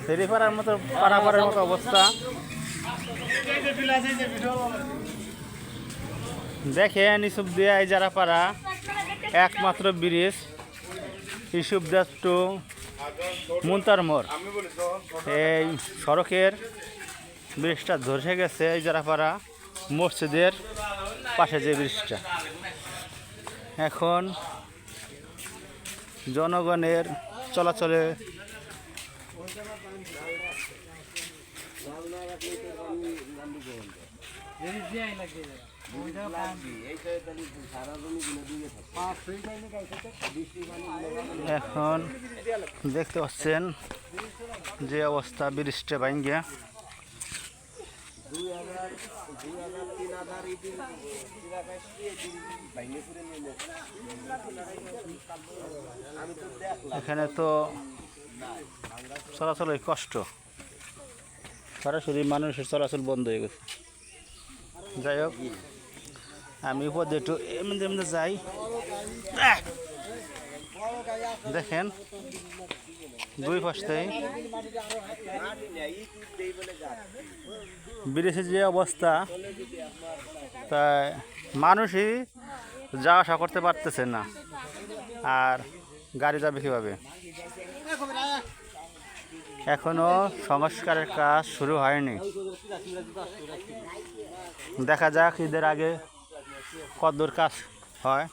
ফেরি পাড়ার মতো পাড়াপাড়ের মতো অবস্থা। দেখেন ইসুফ দিয়া এই যারা পাড়া একমাত্র ব্রিজ ইসুফ দাস টু মুন্তার মোড়। এই সড়কের ব্রিজটা ধসে গেছে এই যারা পাড়া মসজিদের পাশে যে ব্রিজটা। এখন জনগণের চলাচলে এখন দেখতে পাচ্ছেন যে অবস্থা ব্রিজটা ভাঙ্গিয়া। এখানে তো চলাচলের কষ্ট, সরাসরি মানুষের চলাচল বন্ধ হয়ে গেছে। যাই হোক, আমি উপর দিয়ে একটু এমনি এমনি যাই। দেখেন দুই পাশটাই ব্রিজের যে অবস্থা, তাই মানুষই যাওয়া আসা করতে পারতেছে না, আর গাড়ি যাবে কীভাবে? এখনো সংস্কারের কাজ শুরু হয়নি। দেখা যাক ঈদের আগে কতদূর কাজ হয়।